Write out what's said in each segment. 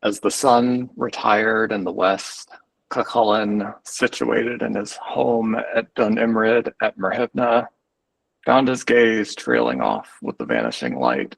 As the sun retired in the west, Cú Chulainn, situated in his home at Dun Imrid at Morrígan, found his gaze trailing off with the vanishing light.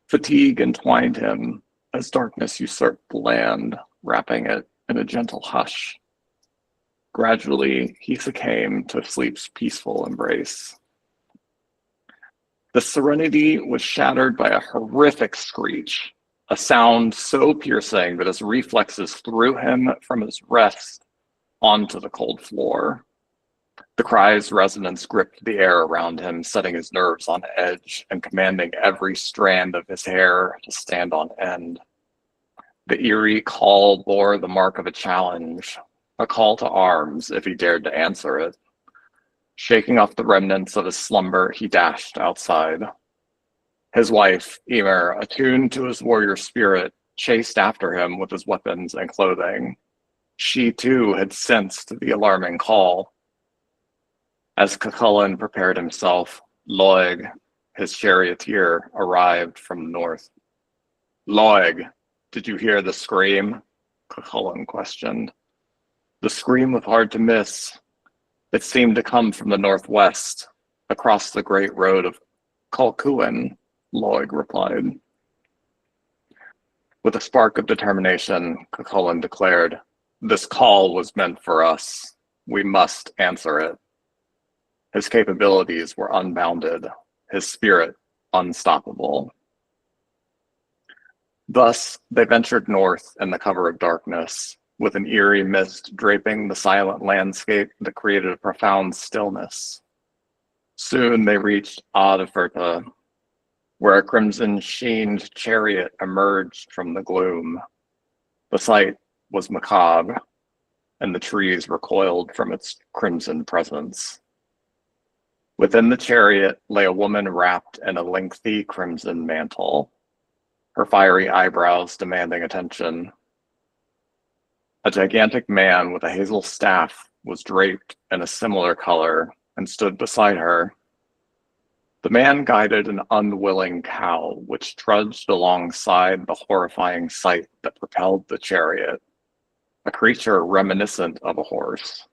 Fatigue entwined him as darkness usurped the land, wrapping it in a gentle hush. Gradually, he succumbed to sleep's peaceful embrace. The serenity was shattered by a horrific screech, a sound so piercing that his reflexes threw him from his rest onto the cold floor. The cry's resonance gripped the air around him, setting his nerves on edge and commanding every strand of his hair to stand on end. The eerie call bore the mark of a challenge, a call to arms if he dared to answer it. Shaking off the remnants of his slumber, he dashed outside. His wife, Emer, attuned to his warrior spirit, chased after him with his weapons and clothing. She, too, had sensed the alarming call. As Cú Chulainn prepared himself, Loig, his charioteer, arrived from the north. "Loig, did you hear the scream?" Cú Chulainn questioned. The scream was hard to miss. It seemed to come from the northwest, across the great road of Colquhoun, Loig replied. With a spark of determination, Cú Chulainn declared, "This call was meant for us. We must answer it." His capabilities were unbounded, his spirit unstoppable. Thus, they ventured north in the cover of darkness, with an eerie mist draping the silent landscape that created a profound stillness. Soon they reached Adaferta, where a crimson-sheened chariot emerged from the gloom. The sight was macabre, and the trees recoiled from its crimson presence. Within the chariot lay a woman wrapped in a lengthy crimson mantle, her fiery eyebrows demanding attention. A gigantic man with a hazel staff was draped in a similar color and stood beside her. The man guided an unwilling cow, which trudged alongside the horrifying sight that propelled the chariot, a creature reminiscent of a horse.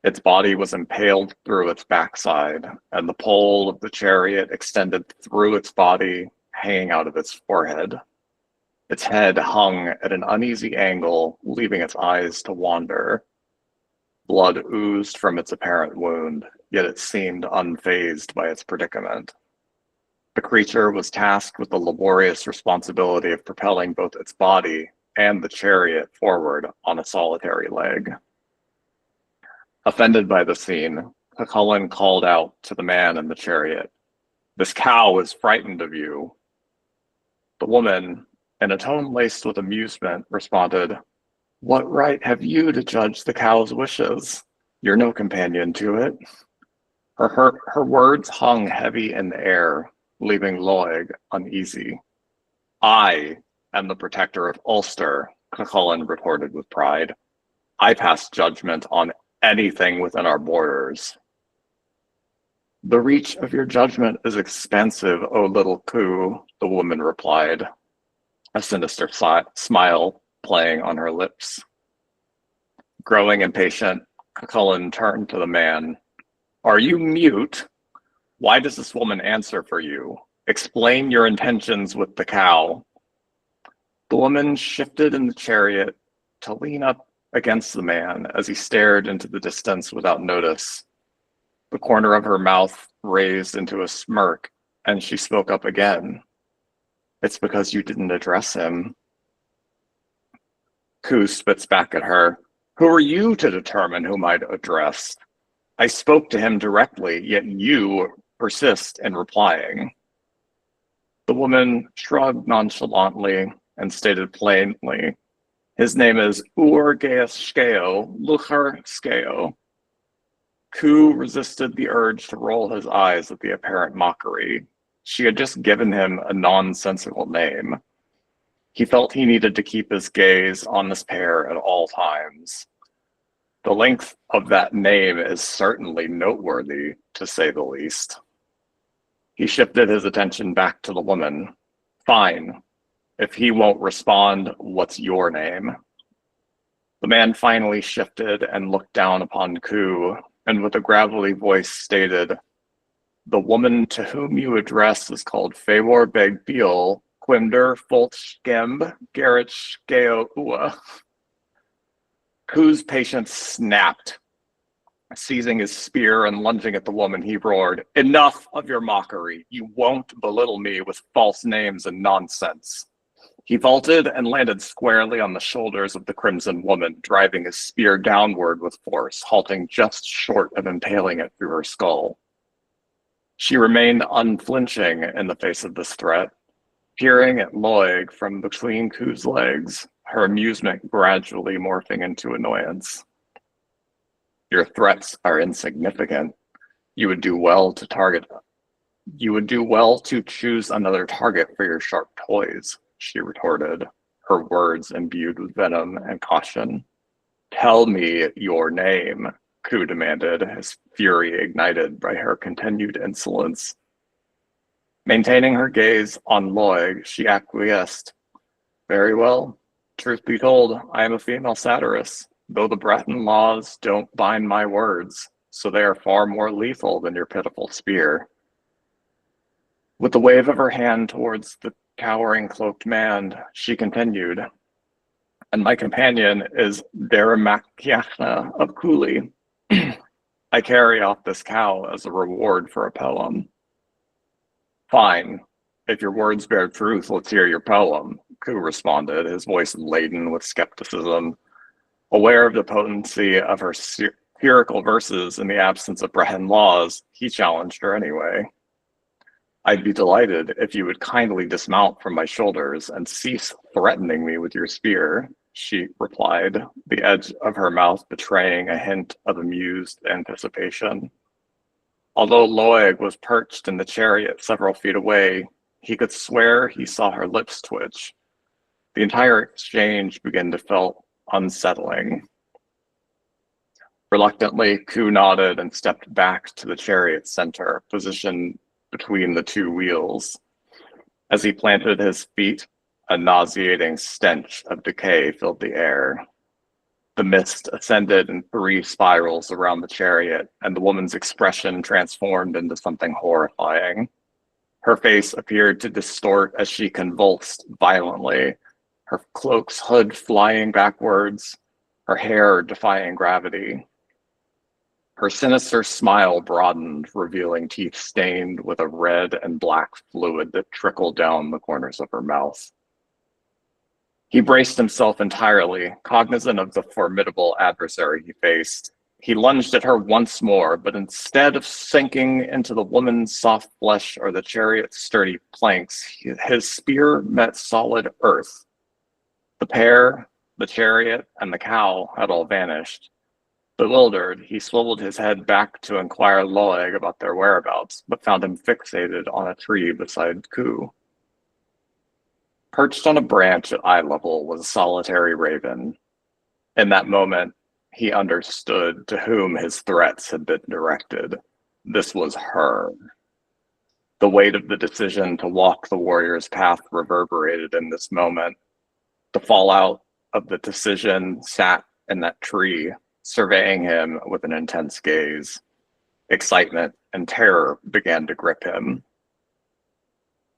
Its body was impaled through its backside, and the pole of the chariot extended through its body, hanging out of its forehead. Its head hung at an uneasy angle, leaving its eyes to wander. Blood oozed from its apparent wound, yet it seemed unfazed by its predicament. The creature was tasked with the laborious responsibility of propelling both its body and the chariot forward on a solitary leg. Offended by the scene, Cú Chulainn called out to the man in the chariot, "This cow is frightened of you." The woman, in a tone laced with amusement, responded, "What right have you to judge the cow's wishes? You're no companion to it." Her words hung heavy in the air, leaving Loig uneasy. "I am the protector of Ulster," Cú Chulainn reported with pride. "I pass judgment on anything within our borders." "The reach of your judgment is expansive, O little Cú," the woman replied, a sinister smile playing on her lips. Growing impatient, Cú Chulainn turned to the man. "Are you mute? Why does this woman answer for you? Explain your intentions with the cow." The woman shifted in the chariot to lean up against the man as he stared into the distance without notice. The corner of her mouth raised into a smirk, and she spoke up again. "It's because you didn't address him." Cú spits back at her. "Who are you to determine whom I'd address? I spoke to him directly, yet you persist in replying." The woman shrugged nonchalantly and stated plainly, "His name is Urgeas Skeo, Luchar Skeo." Cú resisted the urge to roll his eyes at the apparent mockery. She had just given him a nonsensical name. He felt he needed to keep his gaze on this pair at all times. The length of that name is certainly noteworthy, to say the least. He shifted his attention back to the woman. "Fine. If he won't respond, what's your name? The man finally shifted and looked down upon Cú, and with a gravelly voice stated, "The woman to whom you address is called Fëmor Beg Beal, Quimder Fulch Gemb Gerich Geo Ua." Cú's patience snapped. Seizing his spear and lunging at the woman, he roared, "Enough of your mockery. You won't belittle me with false names and nonsense." He vaulted and landed squarely on the shoulders of the crimson woman, driving his spear downward with force, halting just short of impaling it through her skull. She remained unflinching in the face of this threat, peering at Loig from between Cú's legs, her amusement gradually morphing into annoyance. "Your threats are insignificant. You would do well to choose another target for your sharp toys," she retorted, her words imbued with venom and caution. "Tell me your name," Cú demanded, his fury ignited by her continued insolence. Maintaining her gaze on Loig, she acquiesced. "Very well. Truth be told, I am a female satirist, though the Breton laws don't bind my words, so they are far more lethal than your pitiful spear." With a wave of her hand towards the cowering cloaked man, she continued, "And my companion is Deramakiachna of Cooley. I carry off this cow as a reward for a poem." "Fine. If your words bear truth, let's hear your poem," Cú responded, his voice laden with skepticism. Aware of the potency of her satirical verses in the absence of Breton laws, he challenged her anyway. "I'd be delighted if you would kindly dismount from my shoulders and cease threatening me with your spear," she replied, the edge of her mouth betraying a hint of amused anticipation. Although Loig was perched in the chariot several feet away, he could swear he saw her lips twitch. The entire exchange began to feel unsettling. Reluctantly, Cú nodded and stepped back to the chariot's center, positioned between the two wheels. As he planted his feet, a nauseating stench of decay filled the air. The mist ascended in 3 spirals around the chariot, and the woman's expression transformed into something horrifying. Her face appeared to distort as she convulsed violently, her cloak's hood flying backwards, her hair defying gravity. Her sinister smile broadened, revealing teeth stained with a red and black fluid that trickled down the corners of her mouth. He braced himself entirely, cognizant of the formidable adversary he faced. He lunged at her once more, but instead of sinking into the woman's soft flesh or the chariot's sturdy planks, his spear met solid earth. The pair, the chariot, and the cow had all vanished. Bewildered, he swiveled his head back to inquire Loig about their whereabouts, but found him fixated on a tree beside Cú. Perched on a branch at eye level was a solitary raven. In that moment, he understood to whom his threats had been directed. This was her. The weight of the decision to walk the warrior's path reverberated in this moment. The fallout of the decision sat in that tree, surveying him with an intense gaze. Excitement and terror began to grip him.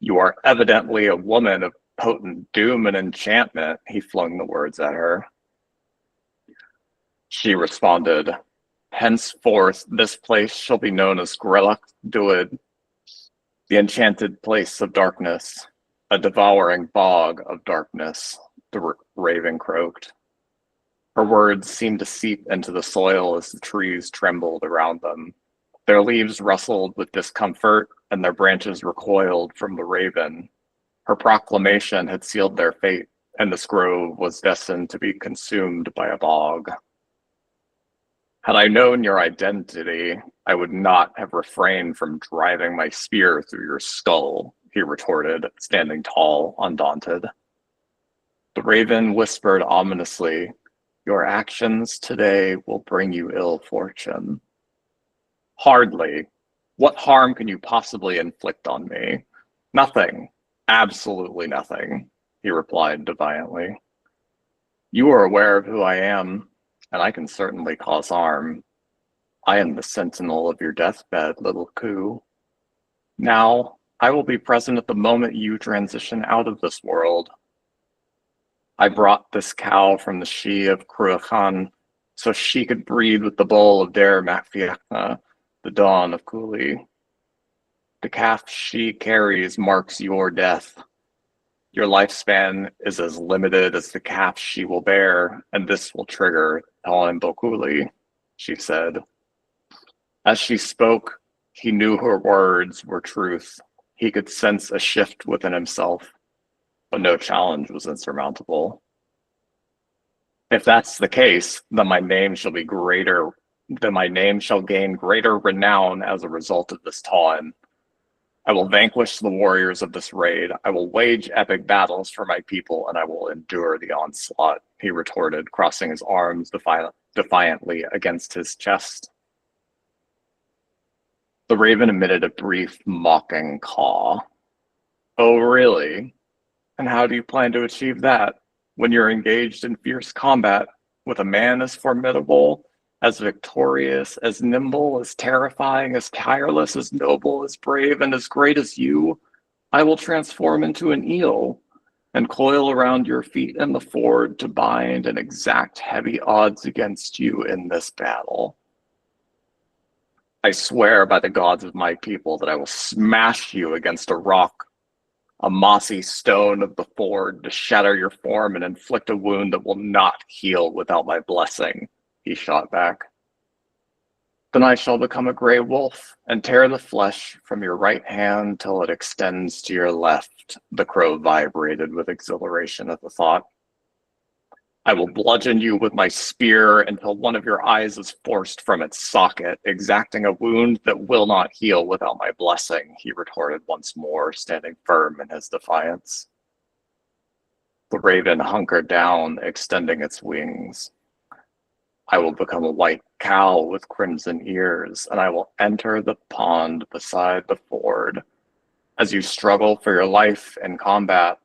"You are evidently a woman of potent doom and enchantment," he flung the words at her. She responded, "Henceforth, this place shall be known as Grelach Duid, the enchanted place of darkness, a devouring bog of darkness," the raven croaked. Her words seemed to seep into the soil as the trees trembled around them. Their leaves rustled with discomfort, and their branches recoiled from the raven. Her proclamation had sealed their fate, and this grove was destined to be consumed by a bog. "Had I known your identity, I would not have refrained from driving my spear through your skull," he retorted, standing tall, undaunted. The raven whispered ominously, "Your actions today will bring you ill fortune." "Hardly. What harm can you possibly inflict on me?" "Nothing. Absolutely nothing," he replied defiantly. You are aware of who I am, and I can certainly cause harm. I am the sentinel of your deathbed, little Cú. Now, I will be present at the moment you transition out of this world. I brought this cow from the She of Cruachan so she could breed with the bull of Dare Macfiachna, the dawn of Cooley. The calf she carries marks your death. Your lifespan is as limited as the calf she will bear, and this will trigger Táin Boculi, she said. As she spoke, he knew her words were truth. He could sense a shift within himself, but no challenge was insurmountable. If that's the case, then my name shall gain greater renown as a result of this Táin. I will vanquish the warriors of this raid. I will wage epic battles for my people, and I will endure the onslaught, he retorted, crossing his arms defiantly against his chest. The raven emitted a brief, mocking caw. Oh, really? And how do you plan to achieve that when you're engaged in fierce combat with a man as formidable, as victorious, as nimble, as terrifying, as tireless, as noble, as brave, and as great as you? I will transform into an eel and coil around your feet in the ford to bind and exact heavy odds against you in this battle. I swear by the gods of my people that I will smash you against a rock, a mossy stone of the ford, to shatter your form and inflict a wound that will not heal without my blessing, he shot back. Then I shall become a gray wolf and tear the flesh from your right hand till it extends to your left, the crow vibrated with exhilaration at the thought. I will bludgeon you with my spear until one of your eyes is forced from its socket, exacting a wound that will not heal without my blessing, he retorted once more, standing firm in his defiance. The raven hunkered down, extending its wings. I will become a white cow with crimson ears, and I will enter the pond beside the ford. As you struggle for your life in combat,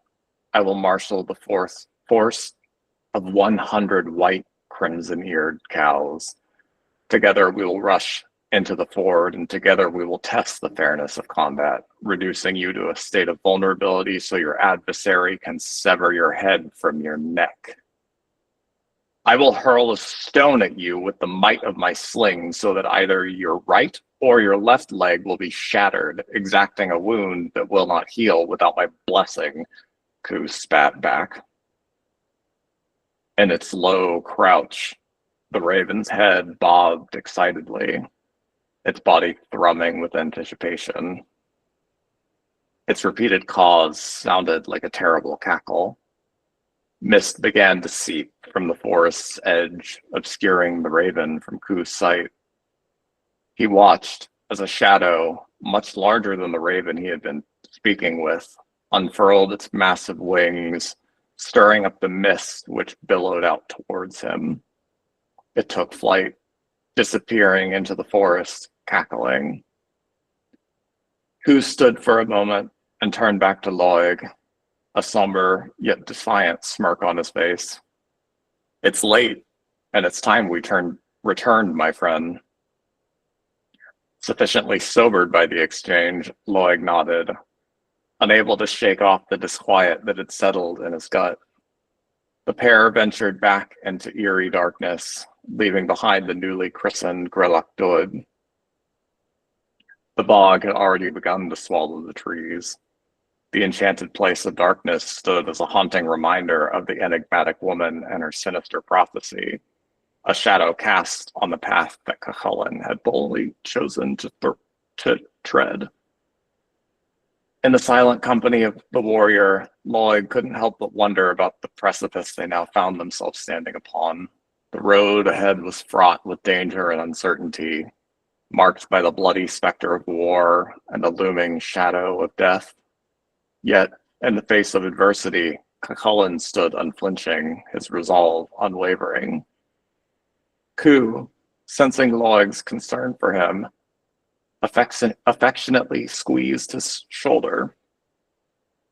I will marshal the force of 100 white crimson-eared cows. Together we will rush into the ford, and together we will test the fairness of combat, reducing you to a state of vulnerability so your adversary can sever your head from your neck. I will hurl a stone at you with the might of my sling so that either your right or your left leg will be shattered, exacting a wound that will not heal without my blessing, Cú spat back. In its low crouch, the raven's head bobbed excitedly, its body thrumming with anticipation. Its repeated caws sounded like a terrible cackle. Mist began to seep from the forest's edge, obscuring the raven from Cú's sight. He watched as a shadow, much larger than the raven he had been speaking with, unfurled its massive wings, stirring up the mist which billowed out towards him. It took flight, disappearing into the forest, cackling. Cú stood for a moment and turned back to Loig, a somber yet defiant smirk on his face. It's late, and it's time we returned, my friend. Sufficiently sobered by the exchange, Loig nodded, unable to shake off the disquiet that had settled in his gut. The pair ventured back into eerie darkness, leaving behind the newly christened Grelach Dud. The bog had already begun to swallow the trees. The enchanted place of darkness stood as a haunting reminder of the enigmatic woman and her sinister prophecy, a shadow cast on the path that Cú Chulainn had boldly chosen to tread. In the silent company of the warrior, Loig couldn't help but wonder about the precipice they now found themselves standing upon. The road ahead was fraught with danger and uncertainty, marked by the bloody specter of war and the looming shadow of death. Yet, in the face of adversity, Cú Chulainn stood unflinching, his resolve unwavering. Cú, sensing Loig's concern for him, affectionately squeezed his shoulder.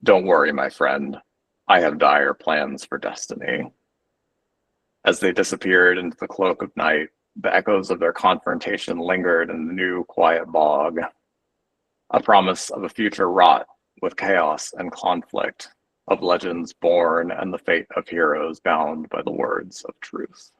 Don't worry, my friend. I have dire plans for destiny. As they disappeared into the cloak of night, the echoes of their confrontation lingered in the new quiet bog, a promise of a future wrought with chaos and conflict, of legends born and the fate of heroes bound by the words of truth.